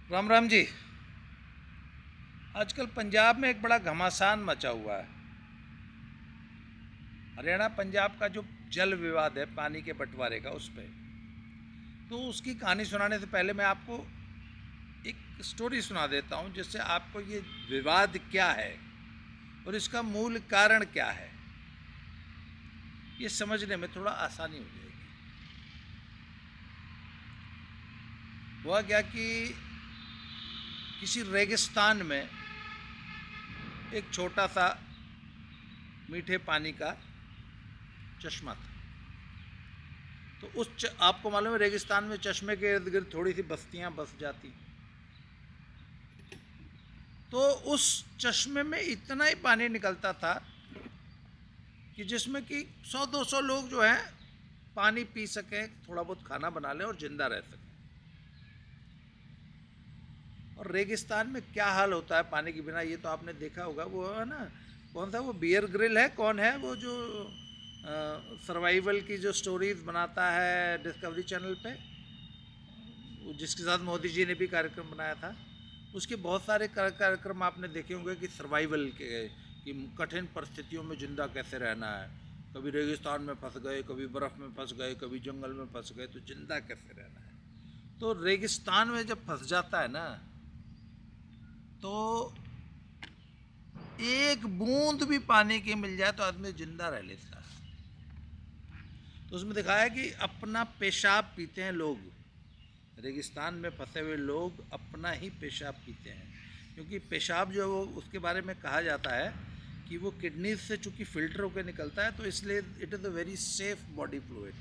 राम राम जी। आजकल पंजाब में एक बड़ा घमासान मचा हुआ है। हरियाणा पंजाब का जो जल विवाद है पानी के बंटवारे का, उस पर तो उसकी कहानी सुनाने से पहले मैं आपको एक स्टोरी सुना देता हूँ, जिससे आपको ये विवाद क्या है और इसका मूल कारण क्या है ये समझने में थोड़ा आसानी हो जाएगी। हुआ क्या कि किसी रेगिस्तान में एक छोटा सा मीठे पानी का चश्मा था। तो आपको मालूम है रेगिस्तान में चश्मे के इर्द गिर्द थोड़ी सी बस्तियां बस जाती। तो उस चश्मे में इतना ही पानी निकलता था कि जिसमें कि 100-200 लोग जो हैं पानी पी सकें, थोड़ा बहुत खाना बना लें और जिंदा रह सकें। और रेगिस्तान में क्या हाल होता है पानी के बिना, ये तो आपने देखा होगा। वो है ना, कौन सा वो बियर ग्रिल है, कौन है वो जो सर्वाइवल की जो स्टोरीज बनाता है डिस्कवरी चैनल पे, जिसके साथ मोदी जी ने भी कार्यक्रम बनाया था। उसके बहुत सारे कार्यक्रम आपने देखे होंगे कि सर्वाइवल के, कि कठिन परिस्थितियों में ज़िंदा कैसे रहना है। कभी रेगिस्तान में फंस गए, कभी बर्फ़ में फंस गए, कभी जंगल में फंस गए, तो ज़िंदा कैसे रहना है। तो रेगिस्तान में जब फंस जाता है ना, तो एक बूंद भी पानी की मिल जाए तो आदमी जिंदा रह लेता है। तो उसमें दिखाया कि अपना पेशाब पीते हैं लोग, रेगिस्तान में फंसे हुए लोग अपना ही पेशाब पीते हैं। क्योंकि पेशाब जो है वो, उसके बारे में कहा जाता है कि वो किडनी से चूँकि फिल्टर होकर निकलता है, तो इसलिए it is a very safe body fluid,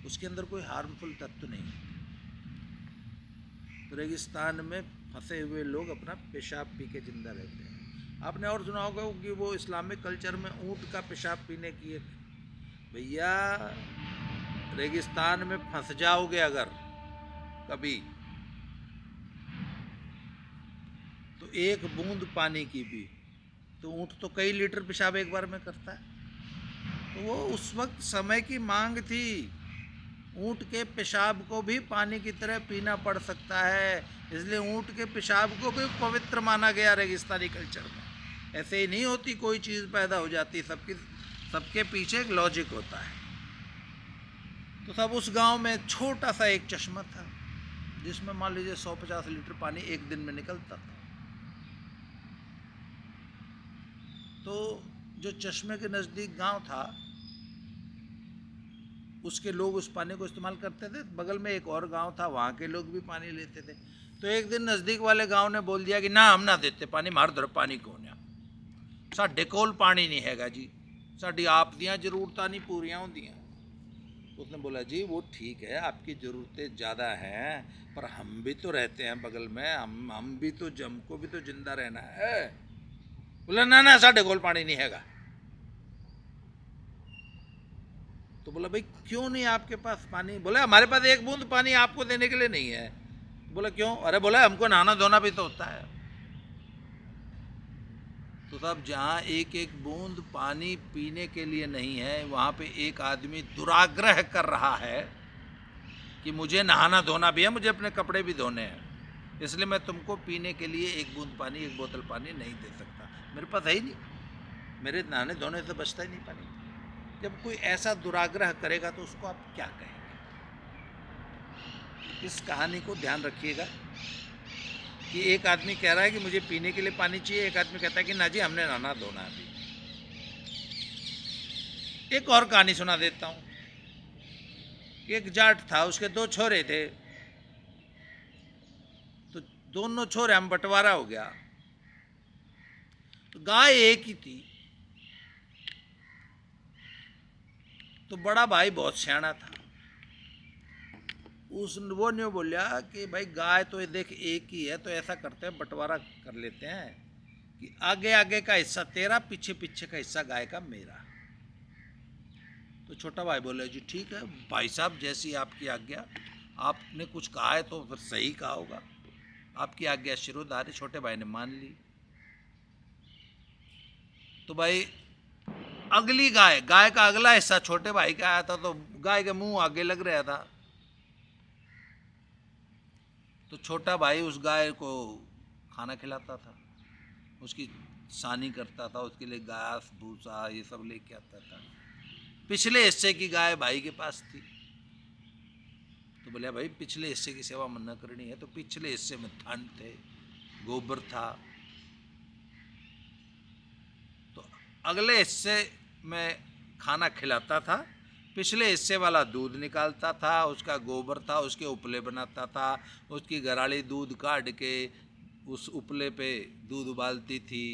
उसके अंदर कोई हार्मफुल तत्व नहीं। तो रेगिस्तान में फंसे हुए लोग अपना पेशाब पी के ज़िंदा रहते हैं। आपने और सुना होगा कि वो इस्लामिक कल्चर में ऊँट का पेशाब पीने की एक, भैया रेगिस्तान में फंस जाओगे अगर कभी, तो एक बूंद पानी की भी, तो ऊँट तो कई लीटर पेशाब एक बार में करता है। तो वो उस वक्त समय की मांग थी, ऊँट के पेशाब को भी पानी की तरह पीना पड़ सकता है, इसलिए ऊँट के पेशाब को भी पवित्र माना गया रेगिस्तानी कल्चर में। ऐसे ही नहीं होती कोई चीज़ पैदा हो जाती, सबके पीछे एक लॉजिक होता है। तो तब उस गांव में छोटा सा एक चश्मा था, जिसमें मान लीजिए 150 लीटर पानी एक दिन में निकलता था। तो जो चश्मे के नज़दीक गांव था, उसके लोग उस पानी को इस्तेमाल करते थे। बगल में एक और गांव था, वहाँ के लोग भी पानी लेते थे। तो एक दिन नज़दीक वाले गांव ने बोल दिया कि ना, हम ना देते पानी, मार दर पानी कौन है, साढ़े कोल पानी नहीं हैगा जी, साड़ी आप दियाँ ज़रूरतां नहीं पूरियां होंदियां। उसने बोला जी वो ठीक है, आपकी ज़रूरतें ज़्यादा हैं, पर हम भी तो रहते हैं बगल में, हम भी तो, हमको भी तो जिंदा रहना है। बोला ना ना, साढ़े कोल पानी नहीं हैगा। तो बोला भाई क्यों नहीं आपके पास पानी? बोला हमारे पास एक बूंद पानी आपको देने के लिए नहीं है। बोला क्यों? अरे बोला हमको नहाना धोना भी तो होता है। तो साहब जहाँ एक एक बूंद पानी पीने के लिए नहीं है, वहाँ पे एक आदमी दुराग्रह कर रहा है कि मुझे नहाना धोना भी है, मुझे अपने कपड़े भी धोने हैं, इसलिए मैं तुमको पीने के लिए एक बूंद पानी, एक बोतल पानी नहीं दे सकता, मेरे पास है ही नहीं, मेरे नहाने धोने से बचता ही नहीं पानी। जब कोई ऐसा दुराग्रह करेगा तो उसको आप क्या कहेंगे? इस कहानी को ध्यान रखिएगा कि एक आदमी कह रहा है कि मुझे पीने के लिए पानी चाहिए, एक आदमी कहता है कि ना जी हमने नहाना धोना है अभी। एक और कहानी सुना देता हूँ। एक जाट था, उसके दो छोरे थे, तो दोनों छोरे में बंटवारा हो गया। तो गाय एक ही थी। तो बड़ा भाई बहुत सियाना था, वो ने बोलिया कि भाई गाय तो ये देख एक ही है, तो ऐसा करते हैं बंटवारा कर लेते हैं कि आगे आगे का हिस्सा तेरा, पीछे पीछे का हिस्सा गाय का मेरा। तो छोटा भाई बोले जी ठीक है भाई साहब, जैसी आपकी आज्ञा, आपने कुछ कहा है तो फिर सही कहा होगा, आपकी आज्ञा शिरोधार्य। छोटे भाई ने मान ली। तो भाई अगली गाय का अगला हिस्सा छोटे भाई का आया था, तो गाय के मुंह आगे लग रहा था। तो छोटा भाई उस गाय को खाना खिलाता था, उसकी सानी करता था, उसके लिए घास भूसा ये सब लेके आता था। पिछले हिस्से की गाय भाई के पास थी, तो बोले भाई पिछले हिस्से की सेवा मन्ना करनी है। तो पिछले हिस्से में धान थे, गोबर था, तो अगले हिस्से में खाना खिलाता था, पिछले हिस्से वाला दूध निकालता था, उसका गोबर था, उसके उपले बनाता था, उसकी घराड़ी दूध काट के उस उपले पे दूध उबालती थी,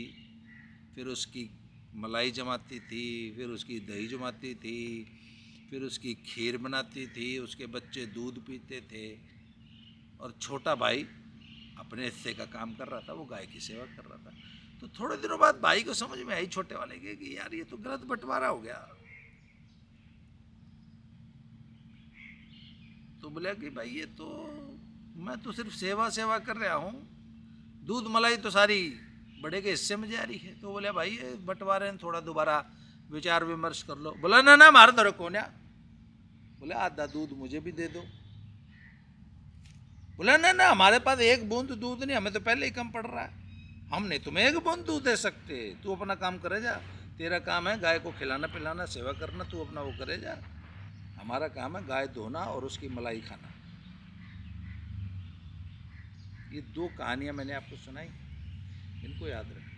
फिर उसकी मलाई जमाती थी, फिर उसकी दही जमाती थी, फिर उसकी खीर बनाती थी, उसके बच्चे दूध पीते थे, और छोटा भाई अपने हिस्से का काम कर रहा था, वो गाय की सेवा कर रहा था। तो थोड़े दिनों बाद भाई को समझ में आई, छोटे वाले के, कि यार ये तो गलत बंटवारा हो गया। तो बोला कि भाई ये तो मैं तो सिर्फ सेवा कर रहा हूँ, दूध मलाई तो सारी बड़े के हिस्से में जा रही है। तो बोले भाई ये बंटवारे हैं, थोड़ा दोबारा विचार विमर्श कर लो। बोला ना ना मार दो कौन। बोले आधा दूध मुझे भी दे दो। बोला ना ना हमारे पास एक बूंद दूध नहीं, हमें तो पहले ही कम पड़ रहा है, हम नहीं तुम्हें एक बूंद दूध दे सकते, तू अपना काम करे जा, तेरा काम है गाय को खिलाना पिलाना सेवा करना, तू अपना वो करे जा, हमारा काम है गाय धोना और उसकी मलाई खाना। ये दो कहानियां मैंने आपको सुनाई, इनको याद रखें।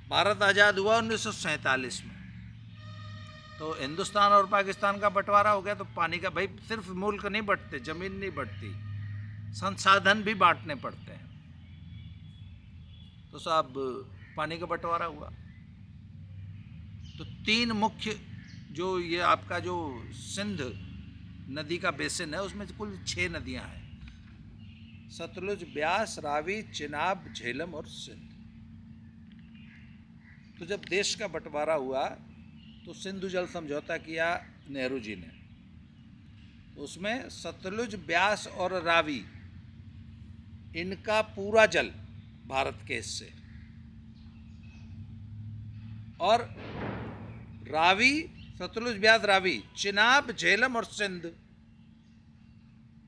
भारत आज़ाद हुआ 1947 में, तो हिंदुस्तान और पाकिस्तान का बंटवारा हो गया। तो पानी का, भाई सिर्फ मुल्क नहीं बंटते, जमीन नहीं बंटती, संसाधन भी बांटने पड़ते हैं। तो साहब पानी का बंटवारा हुआ, तो तीन मुख्य, जो ये आपका जो सिंध नदी का बेसिन है, उसमें कुल 6 नदियां हैं, सतलुज, ब्यास, रावी, चिनाब, झेलम और सिंध। तो जब देश का बंटवारा हुआ तो सिंधु जल समझौता किया नेहरू जी ने, तो उसमें सतलुज, ब्यास और रावी, इनका पूरा जल भारत के हिस्से, और रावी, सतलुज, ब्यास, रावी, चिनाब, झेलम और सिंध,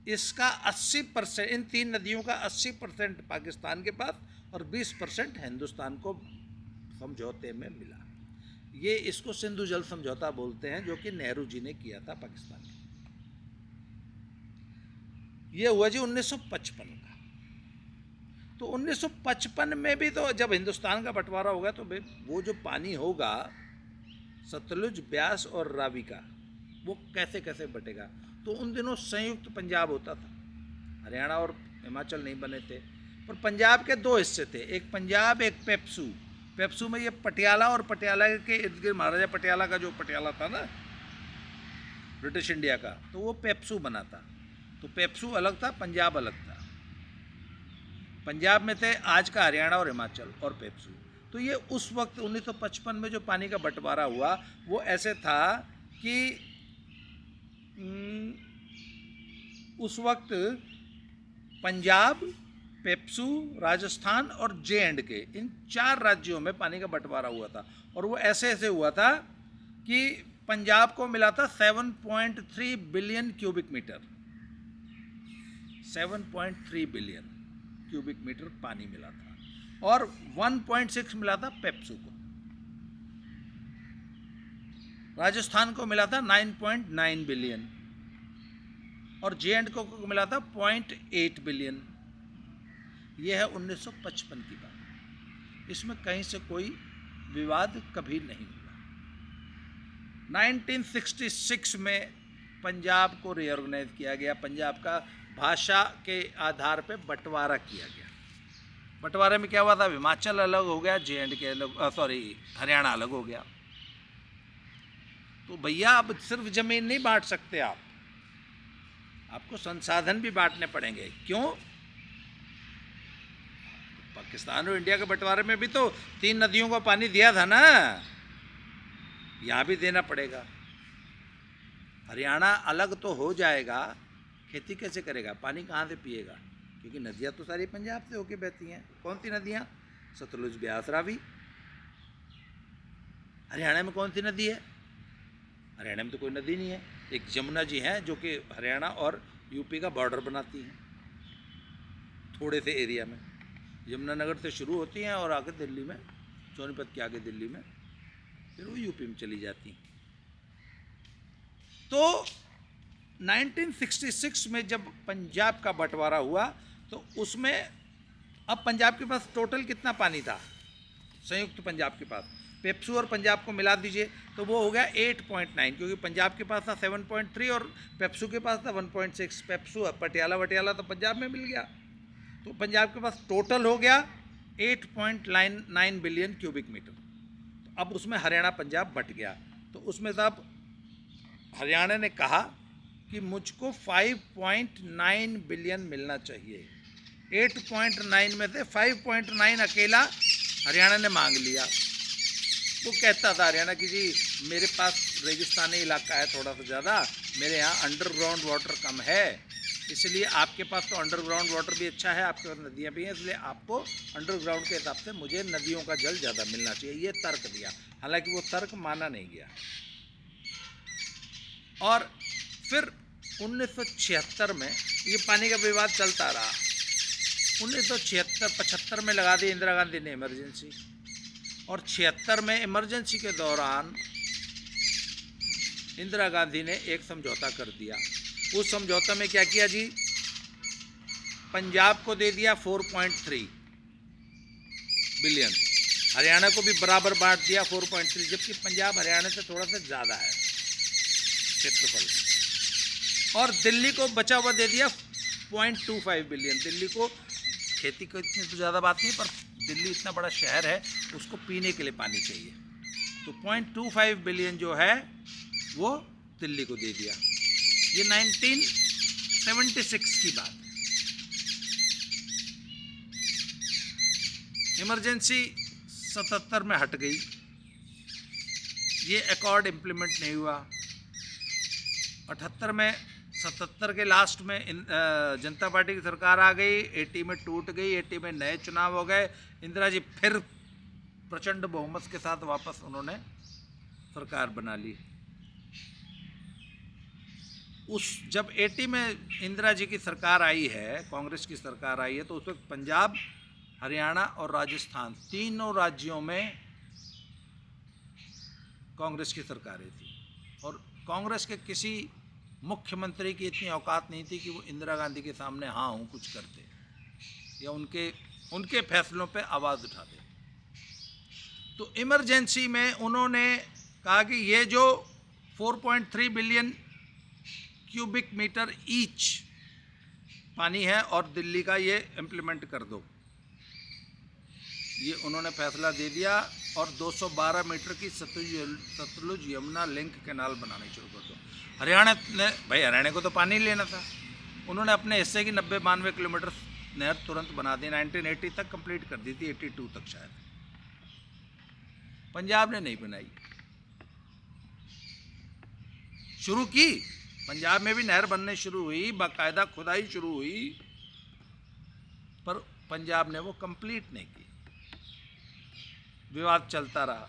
इसका 80%, इन 3 नदियों का 80% पाकिस्तान के पास और 20% हिंदुस्तान को समझौते में मिला। ये इसको सिंधु जल समझौता बोलते हैं, जो कि नेहरू जी ने किया था पाकिस्तान में। ये हुआ जी 1955 का। तो 1955 में भी तो जब हिंदुस्तान का बंटवारा होगा, तो वो जो पानी होगा सतलुज, ब्यास और रावी का, वो कैसे कैसे बटेगा। तो उन दिनों संयुक्त पंजाब होता था, हरियाणा और हिमाचल नहीं बने थे, पर पंजाब के 2 हिस्से थे, एक पंजाब एक पेप्सू। पेप्सू में ये पटियाला, और पटियाला के इर्द गिर्द महाराजा पटियाला का जो पटियाला था ना ब्रिटिश इंडिया का, तो वो पेप्सू बना था। तो पेप्सू अलग था, पंजाब अलग था। पंजाब में थे आज का हरियाणा और हिमाचल, और पेप्सू। तो ये उस वक्त 1955 में जो पानी का बंटवारा हुआ, वो ऐसे था कि उस वक्त पंजाब, पेप्सू, राजस्थान और J&K, इन 4 राज्यों में पानी का बंटवारा हुआ था। और वो ऐसे ऐसे हुआ था कि पंजाब को मिला था 7.3 billion cubic metre, 7.3 billion cubic metre पानी मिला था, और 1.6 मिला था पेप्सू को। राजस्थान को मिला था 9.9 बिलियन, और J&K को मिला था 0.8 बिलियन। यह है 1955 की बात, इसमें कहीं से कोई विवाद कभी नहीं हुआ। 1966 में पंजाब को रीऑर्गेनाइज किया गया, पंजाब का भाषा के आधार पर बंटवारा किया गया। बंटवारे में क्या हुआ था, हिमाचल अलग हो गया, J&K अलग, हरियाणा अलग हो गया। तो भैया अब सिर्फ जमीन नहीं बांट सकते आप, आपको संसाधन भी बांटने पड़ेंगे। क्यों? पाकिस्तान और इंडिया के बंटवारे में भी तो 3 नदियों को पानी दिया था ना, यहाँ भी देना पड़ेगा। हरियाणा अलग तो हो जाएगा, खेती कैसे करेगा, पानी कहाँ से पिएगा, क्योंकि नदियाँ तो सारी पंजाब से होके बहती हैं। कौन सी नदियाँ? सतलुज, ब्यास, रावी। हरियाणा में कौन सी नदी है? हरियाणा में तो कोई नदी नहीं है, एक जमुना जी हैं जो कि हरियाणा और यूपी का बॉर्डर बनाती हैं। थोड़े से एरिया में, यमुनानगर से शुरू होती हैं और आगे दिल्ली में, सोनीपत के आगे दिल्ली में, फिर वो यूपी में चली जाती हैं। तो 1966 में जब पंजाब का बंटवारा हुआ तो उसमें अब पंजाब के पास टोटल कितना पानी था, संयुक्त पंजाब के पास, पेप्सू और पंजाब को मिला दीजिए तो वो हो गया 8.9, क्योंकि पंजाब के पास था 7.3 और पेप्सू के पास था 1.6। पेप्सू पटियाला वटियाला तो पंजाब में मिल गया, तो पंजाब के पास टोटल हो गया 8.9 बिलियन क्यूबिक मीटर। तो अब उसमें हरियाणा पंजाब बट गया, तो उसमें साहब हरियाणा ने कहा कि मुझको 5.9 बिलियन मिलना चाहिए। 8.9 में से 5.9 अकेला हरियाणा ने मांग लिया। वो कहता था हरियाणा की जी मेरे पास रेगिस्तानी इलाका है थोड़ा सा ज़्यादा, मेरे यहाँ अंडरग्राउंड वाटर कम है, इसलिए आपके पास तो अंडरग्राउंड वाटर भी अच्छा है, आपके पास नदियाँ भी हैं, इसलिए आपको अंडरग्राउंड के हिसाब से मुझे नदियों का जल ज़्यादा मिलना चाहिए, ये तर्क दिया। हालांकि वो तर्क माना नहीं गया। और फिर 1976 में ये पानी का विवाद चलता रहा। 1976-75 में लगा दी इंदिरा गांधी ने इमरजेंसी, और 76 में इमरजेंसी के दौरान इंदिरा गांधी ने एक समझौता कर दिया। उस समझौते में क्या किया जी, पंजाब को दे दिया 4.3 बिलियन, हरियाणा को भी बराबर बांट दिया 4.3, जबकि पंजाब हरियाणा से थोड़ा सा ज़्यादा है क्षेत्रफल, और दिल्ली को बचा हुआ दे दिया 0.25 बिलियन। दिल्ली को खेती को इतनी तो ज़्यादा बात नहीं, पर दिल्ली इतना बड़ा शहर है, उसको पीने के लिए पानी चाहिए, तो 0.25 बिलियन जो है वो दिल्ली को दे दिया। ये 1976 की बात है। इमरजेंसी 77 में हट गई, ये अकॉर्ड इम्प्लीमेंट नहीं हुआ। 78 में, 77 के लास्ट में जनता पार्टी की सरकार आ गई, 80 में टूट गई, 80 में नए चुनाव हो गए, इंदिरा जी फिर प्रचंड बहुमत के साथ वापस उन्होंने सरकार बना ली। जब 80 में इंदिरा जी की सरकार आई है, कांग्रेस की सरकार आई है, तो उस वक्त पंजाब, हरियाणा और राजस्थान तीनों राज्यों में कांग्रेस की सरकारें थी, और कांग्रेस के किसी मुख्यमंत्री की इतनी औकात नहीं थी कि वो इंदिरा गांधी के सामने हाँ हूँ कुछ करते या उनके फैसलों पे आवाज़ उठाते। तो इमरजेंसी में उन्होंने कहा कि ये जो 4.3 बिलियन क्यूबिक मीटर ईच पानी है और दिल्ली का ये इम्प्लीमेंट कर दो, ये उन्होंने फैसला दे दिया, और 212 मीटर की सतलुज यमुना लिंक कैनाल बनाने शुरू कर दो। हरियाणा ने, भाई हरियाणा को तो पानी लेना था, उन्होंने अपने हिस्से की 90-92 किलोमीटर नहर तुरंत बना दी। 1980 तक कंप्लीट कर दी थी, 82 तक शायद। पंजाब ने नहीं बनाई, शुरू की, पंजाब में भी नहर बनने शुरू हुई, बाकायदा खुदाई शुरू हुई, पर पंजाब ने वो कंप्लीट नहीं की। विवाद चलता रहा,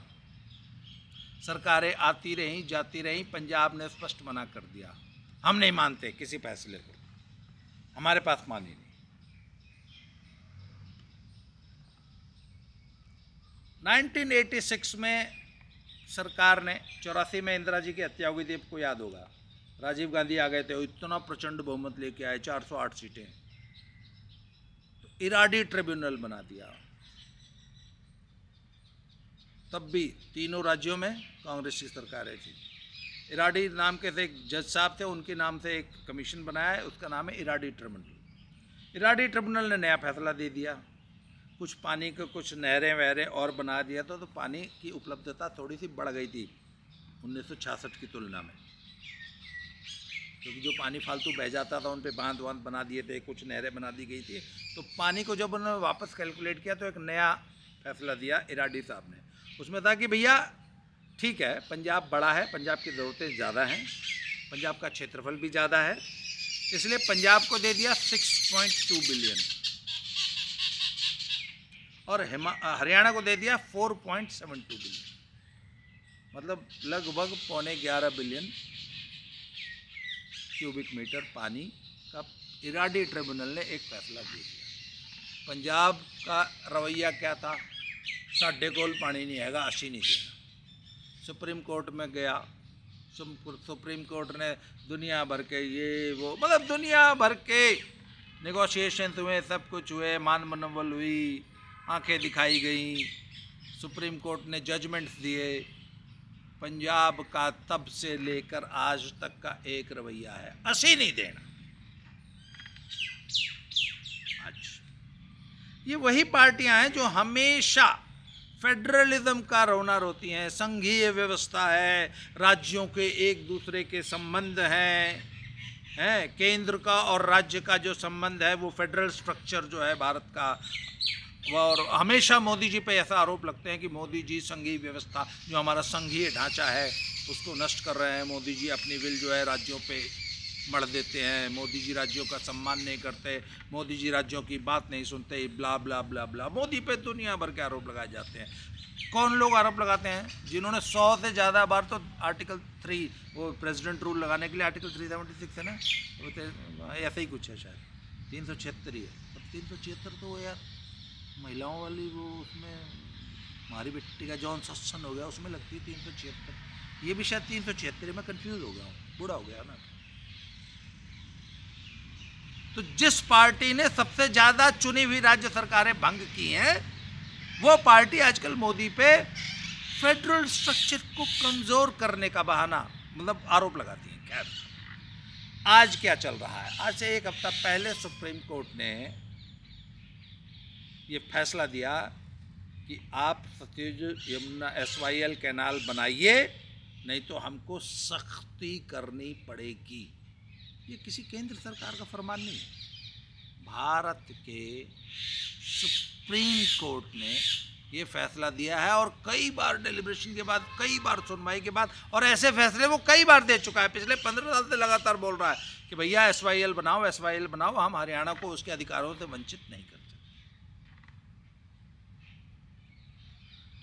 सरकारें आती रहीं जाती रहीं, पंजाब ने स्पष्ट मना कर दिया, हम नहीं मानते किसी फैसले को, हमारे पास पानी नहीं। 1986 में सरकार ने, 84 में इंदिरा जी की हत्या हो गई थी, आपको याद होगा, राजीव गांधी आ गए थे, इतना प्रचंड बहुमत लेके आए, 408 सीटें, तो इराडी ट्रिब्यूनल बना दिया। तब भी तीनों राज्यों में कांग्रेस की सरकारें थी। इराडी नाम के से एक जज साहब थे, उनके नाम से एक कमीशन बनाया है, उसका नाम है इराडी ट्रिब्यूनल। इराडी ट्रिब्यूनल ने नया फैसला दे दिया, कुछ पानी को, कुछ नहरें वहरें और बना दिया, तो पानी की उपलब्धता थोड़ी सी बढ़ गई थी 1966 की तुलना में, क्योंकि जो पानी फालतू बह जाता था उन पे बांध वांध बना दिए थे, कुछ नहरें बना दी गई थी। तो पानी को जब उन्होंने वापस कैलकुलेट किया तो एक नया फैसला दिया इराडी साहब ने, उसमें था कि भैया ठीक है, पंजाब बड़ा है, पंजाब की ज़रूरतें ज़्यादा हैं, पंजाब का क्षेत्रफल भी ज़्यादा है, इसलिए पंजाब को दे दिया 6.2 बिलियन और हरियाणा को दे दिया 4.72 बिलियन, मतलब लगभग 11.25 बिलियन क्यूबिक मीटर पानी का इराडी ट्रिब्यूनल ने एक फैसला दे दिया। पंजाब का रवैया क्या था? साढ़े कोल पानी नहीं हैगा, असी नहीं देना। सुप्रीम कोर्ट में गया, सुप्रीम कोर्ट ने दुनिया भर के ये वो मतलब दुनिया भर के नेगोशिएशन हुए, सब कुछ हुए, मान मनोबल हुई, आंखें दिखाई गई, सुप्रीम कोर्ट ने जजमेंट्स दिए। पंजाब का तब से लेकर आज तक का एक रवैया है, असी नहीं देना। आज ये वही पार्टियां हैं जो हमेशा फेडरलिज्म का रोना रोती हैं, संघीय व्यवस्था है, राज्यों के एक दूसरे के संबंध हैं, केंद्र का और राज्य का जो संबंध है वो फेडरल स्ट्रक्चर जो है भारत का। और हमेशा मोदी जी पे ऐसा आरोप लगते हैं कि मोदी जी संघीय व्यवस्था जो हमारा संघीय ढांचा है उसको नष्ट कर रहे हैं, मोदी जी अपनी विल जो है राज्यों पे मढ़ देते हैं, मोदी जी राज्यों का सम्मान नहीं करते, मोदी जी राज्यों की बात नहीं सुनते, ब्ला ब्ला ब्ला ब्ला। मोदी पे दुनिया भर के आरोप लगाए जाते हैं। कौन लोग आरोप लगाते हैं? जिन्होंने 100 से ज़्यादा बार तो आर्टिकल 3 वो प्रेसिडेंट रूल लगाने के लिए आर्टिकल 376 है ना, वो तो ऐसा ही कुछ है, शायद 376 ही है। अब 376 तो वो यार महिलाओं वाली वो उसमें हमारी बेटी का जॉन सत्सन हो गया उसमें लगती है 376, ये भी शायद 376, मैं कंफ्यूज हो गया हूँ, बूढ़ा हो गया ना। तो जिस पार्टी ने सबसे ज्यादा चुनी हुई राज्य सरकारें भंग की हैं वो पार्टी आजकल मोदी पे फेडरल स्ट्रक्चर को कमजोर करने का बहाना मतलब आरोप लगाती है। खैर, आज क्या चल रहा है? आज से एक हफ्ता पहले सुप्रीम कोर्ट ने ये फैसला दिया कि आप सतलुज यमुना SYL कैनाल बनाइए, नहीं तो हमको सख्ती करनी पड़ेगी। ये किसी केंद्र सरकार का फरमान नहीं है, भारत के सुप्रीम कोर्ट ने ये फैसला दिया है। और कई बार डेलिब्रेशन के बाद, कई बार सुनवाई के बाद, और ऐसे फैसले वो कई बार दे चुका है। पिछले 15 साल से लगातार बोल रहा है कि भैया SYL बनाओ, SYL बनाओ, हम हरियाणा को उसके अधिकारों से वंचित नहीं करते।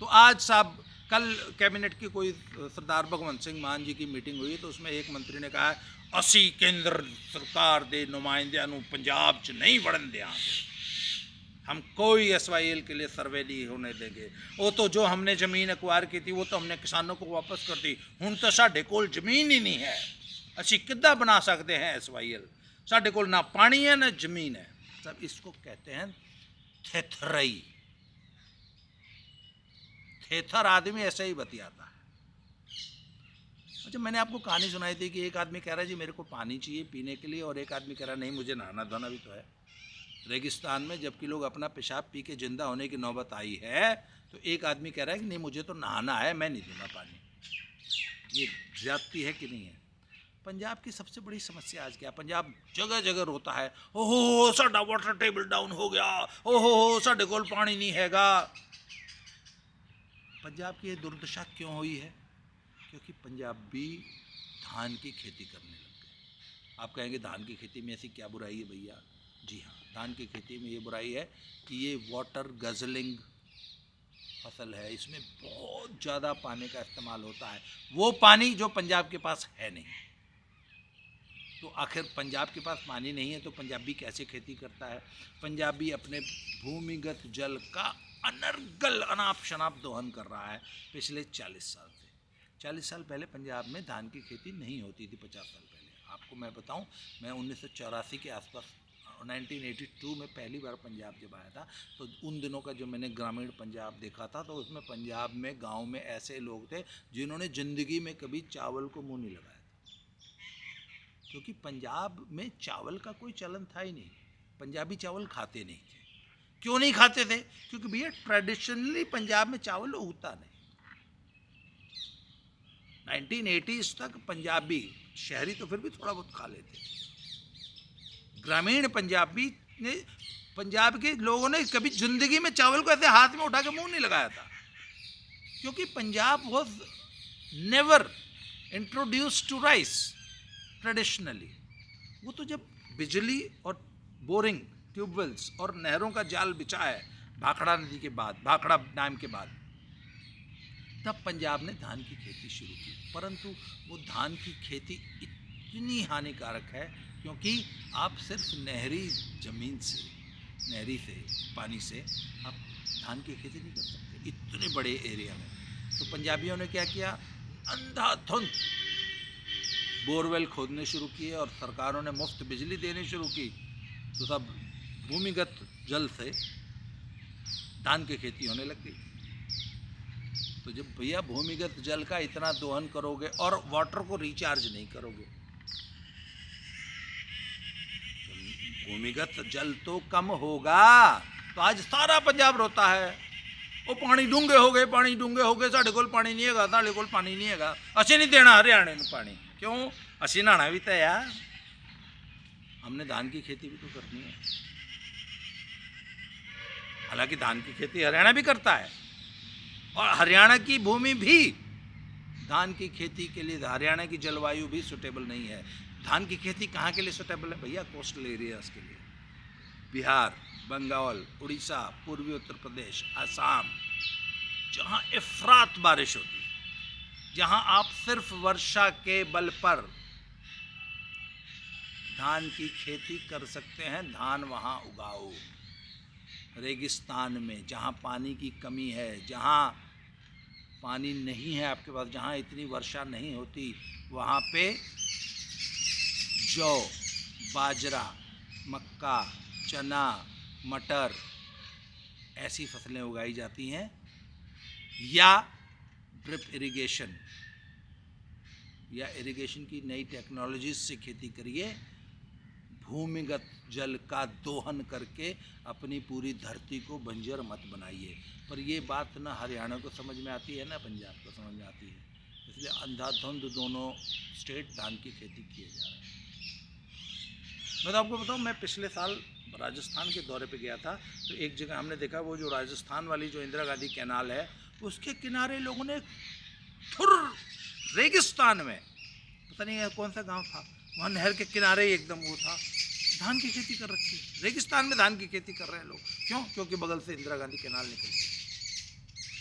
तो आज साहब कल कैबिनेट की कोई सरदार भगवंत सिंह मान जी की मीटिंग हुई तो उसमें एक मंत्री ने कहा असी केंद्र सरकार दे नुमाइंदियां नूं पंजाब च नहीं वड़न देंगे, हम कोई SYL के लिए सर्वे नहीं होने देंगे। वो तो जो हमने ज़मीन एक्वायर की थी वो तो हमने किसानों को वापस कर दी, हुण तो साढ़े कोल ज़मीन ही नहीं है, असी किद्दां बना सकते हैं SYL, साढ़े कोल ना पानी है ना ज़मीन है। सब इसको कहते हैं थेथरई। थेथर आदमी ऐसे ही बतियाता है। अच्छा, मैंने आपको कहानी सुनाई थी कि एक आदमी कह रहा है जी मेरे को पानी चाहिए पीने के लिए, और एक आदमी कह रहा है नहीं मुझे नहाना धोना भी तो है। रेगिस्तान में जबकि लोग अपना पेशाब पी के जिंदा होने की नौबत आई है तो एक आदमी कह रहा है कि नहीं मुझे तो नहाना है, मैं नहीं दूंगा पानी। ये ज्यादती है कि नहीं है? पंजाब की सबसे बड़ी समस्या आज क्या? पंजाब जगह जगह रोता है, ओहो साडा वाटर टेबल डाउन हो गया, ओहो साडे कोल पानी नहीं हैगा। पंजाब की ये दुर्दशा क्यों हुई है? क्योंकि पंजाबी धान की खेती करने लग गए। आप कहेंगे धान की खेती में ऐसी क्या बुराई है भैया? जी हाँ, धान की खेती में ये बुराई है कि ये वाटर गजलिंग फसल है, इसमें बहुत ज़्यादा पानी का इस्तेमाल होता है, वो पानी जो पंजाब के पास है नहीं। तो आखिर पंजाब के पास पानी नहीं है तो पंजाबी कैसे खेती करता है? पंजाबी अपने भूमिगत जल का अनर्गल अनाप शनाप दोहन कर रहा है पिछले 40 साल से। 40 साल पहले पंजाब में धान की खेती नहीं होती थी। 50 साल पहले आपको मैं बताऊं, मैं 1984 के आसपास 1982 में पहली बार पंजाब जब आया था तो उन दिनों का जो मैंने ग्रामीण पंजाब देखा था तो उसमें पंजाब में गांव में ऐसे लोग थे जिन्होंने ज़िंदगी में कभी चावल को मुंह नहीं लगाया था, क्योंकि पंजाब में चावल का कोई चलन था ही नहीं। पंजाबी चावल खाते नहीं थे। क्यों नहीं खाते थे? क्योंकि भैया ट्रेडिशनली पंजाब में चावल उगता नहीं। 1980s तक पंजाबी, शहरी तो फिर भी थोड़ा बहुत खा लेते थे, ग्रामीण पंजाबी ने, पंजाब के लोगों ने कभी जिंदगी में चावल को ऐसे हाथ में उठा के मुंह नहीं लगाया था, क्योंकि Punjab was never introduced to rice traditionally. वो तो जब बिजली और बोरिंग ट्यूबवेल्स और नहरों का जाल बिछा है भाखड़ा नदी के बाद, भाखड़ा डैम के बाद, तब पंजाब ने धान की खेती शुरू की। परंतु वो धान की खेती इतनी हानिकारक है क्योंकि आप सिर्फ नहरी ज़मीन से नहरी से पानी से आप धान की खेती नहीं कर सकते इतने बड़े एरिया में। तो पंजाबियों ने क्या किया, अंधाधुंध बोरवेल खोदने शुरू किए और सरकारों ने मुफ्त बिजली देनी शुरू की, तो सब भूमिगत जल से धान की खेती होने लग गई। तो जब भैया भूमिगत जल का इतना दोहन करोगे और वाटर को रिचार्ज नहीं करोगे, भूमिगत जल तो कम होगा। तो आज सारा पंजाब रोता है, वो पानी डूंगे हो गए, साढ़े कोल पानी नहीं है, असी नहीं देना हरियाणे में पानी। क्यों, असी नहाना भी तो यार, हमने धान की खेती भी तो करनी है। हालांकि धान की खेती हरियाणा भी करता है और हरियाणा की भूमि भी धान की खेती के लिए, हरियाणा की जलवायु भी सुटेबल नहीं है। धान की खेती कहाँ के लिए सुटेबल है भैया, कोस्टल एरियाज के लिए, बिहार, बंगाल, उड़ीसा, पूर्वी उत्तर प्रदेश, असम, जहाँ इफरात बारिश होती है, जहाँ आप सिर्फ वर्षा के बल पर धान की खेती कर सकते हैं, धान वहाँ उगाओ। रेगिस्तान में जहाँ पानी की कमी है, जहाँ पानी नहीं है आपके पास, जहाँ इतनी वर्षा नहीं होती, वहाँ पे जौ, बाजरा, मक्का, चना, मटर ऐसी फसलें उगाई जाती हैं, या ड्रिप इरिगेशन या इरिगेशन की नई टेक्नोलॉजीज से खेती करिए। भूमिगत जल का दोहन करके अपनी पूरी धरती को बंजर मत बनाइए। पर ये बात ना हरियाणा को समझ में आती है ना पंजाब को समझ में आती है, इसलिए अंधाधुंध दोनों स्टेट धान की खेती किए जा रहे हैं। मैं तो आपको बताऊं, मैं पिछले साल राजस्थान के दौरे पे गया था, तो एक जगह हमने देखा, वो जो राजस्थान वाली जो इंदिरा गांधी कैनाल है, उसके किनारे लोगों ने थुर रेगिस्तान में, पता नहीं कौन सा गांव था, वहाँ नहर के किनारे ही एकदम वो था, धान की खेती कर रखी है। रेगिस्तान में धान की खेती कर रहे हैं लोग, क्यों? क्योंकि बगल से इंदिरा गांधी कैनाल निकलती है।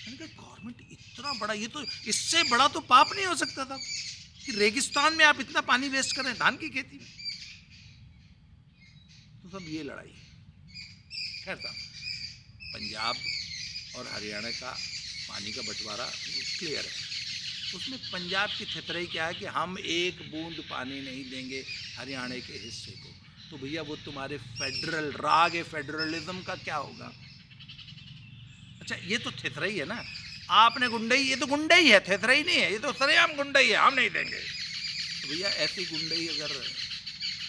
मैंने कहा गवर्नमेंट इतना बड़ा, ये तो इससे बड़ा तो पाप नहीं हो सकता था कि रेगिस्तान में आप इतना पानी वेस्ट कर रहे हैं धान की खेती में। तो सब ये लड़ाई खैर था। पंजाब और हरियाणा का पानी का बंटवारा क्लियर है, उसमें पंजाब की थितरई क्या है कि हम एक बूंद पानी नहीं देंगे हरियाणा के हिस्से को। तो भैया वो तुम्हारे फेडरल राग है, फेडरलिज्म का क्या होगा? अच्छा, ये तो थितरई है ना, आपने गुंडई, ये तो गुंडई है, थितरई नहीं है, ये तो सरेआम गुंडई है, हम नहीं देंगे। तो भैया ऐसी गुंडई अगर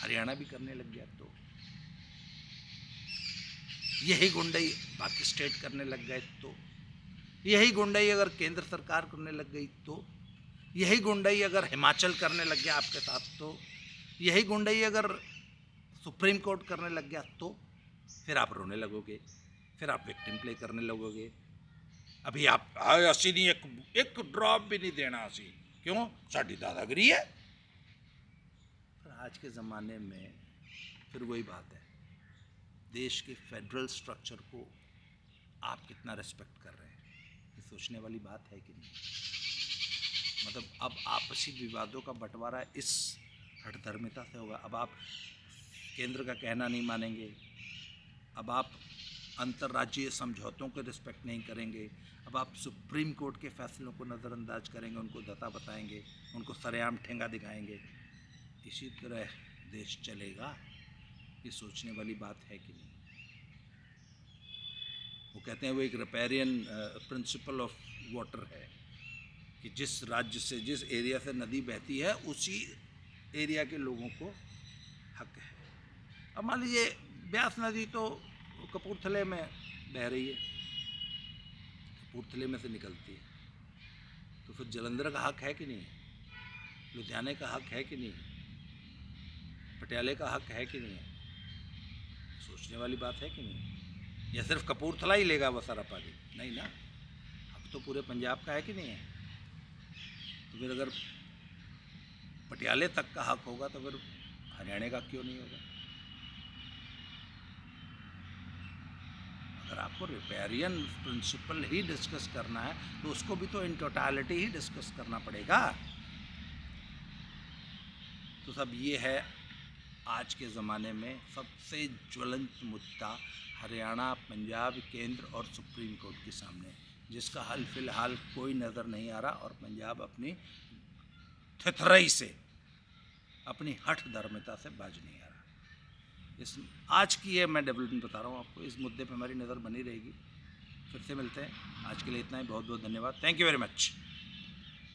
हरियाणा भी करने लग गया, तो यही गुंडई बाकी स्टेट करने लग गए, तो यही गुंडई अगर केंद्र सरकार करने लग गई, तो यही गुंडई अगर हिमाचल करने लग गया आपके साथ, तो यही गुंडई अगर सुप्रीम कोर्ट करने लग गया, तो फिर आप रोने लगोगे, फिर आप विक्टिम प्ले करने लगोगे। अभी आप असी नहीं, एक ड्रॉप भी नहीं देना असी, क्यों? साड़ी दादागिरी है। पर आज के ज़माने में फिर वही बात है, देश के फेडरल स्ट्रक्चर को आप कितना रिस्पेक्ट कर रहे हैं, ये सोचने वाली बात है कि नहीं? मतलब अब आपसी विवादों का बंटवारा इस हठधर्मिता से होगा। अब आप केंद्र का कहना नहीं मानेंगे, अब आप अंतर्राज्यीय समझौतों को रिस्पेक्ट नहीं करेंगे, अब आप सुप्रीम कोर्ट के फैसलों को नज़रअंदाज करेंगे, उनको दता बताएंगे, उनको सरेआम ठेंगा दिखाएंगे। इसी तरह देश चलेगा, ये सोचने वाली बात है कि नहीं? वो कहते हैं वो एक रिपेरियन प्रिंसिपल ऑफ वाटर है कि जिस राज्य से, जिस एरिया से नदी बहती है, उसी एरिया के लोगों को हक है। अब मान लीजिए ब्यास नदी तो कपूरथले में बह रही है, कपूरथले में से निकलती है, तो फिर जलंधर का हक है कि नहीं? लुधियाने का हक है कि नहीं? पटियाले का हक है कि नहीं? सोचने वाली बात है कि नहीं? या सिर्फ कपूरथला ही लेगा वो सारा पानी? नहीं ना, हक तो पूरे पंजाब का है कि नहीं है? तो फिर अगर पटियाले तक का हक होगा, तो फिर हरियाणा का क्यों नहीं होगा? अगर आपको रिपेरियन प्रिंसिपल ही डिस्कस करना है, तो उसको भी तो इन टोटालिटी ही डिस्कस करना पड़ेगा। तो सब ये है आज के ज़माने में सबसे ज्वलंत मुद्दा हरियाणा, पंजाब, केंद्र और सुप्रीम कोर्ट के सामने, जिसका हल फ़िलहाल कोई नज़र नहीं आ रहा, और पंजाब अपनी थथराई से, अपनी हठ धर्मिता से बाज नहीं आ रहा। इस आज की ये मैं डेवलपमेंट बता रहा हूँ आपको, इस मुद्दे पे हमारी नज़र बनी रहेगी। फिर से मिलते हैं, आज के लिए इतना ही। बहुत बहुत धन्यवाद। Thank you very much.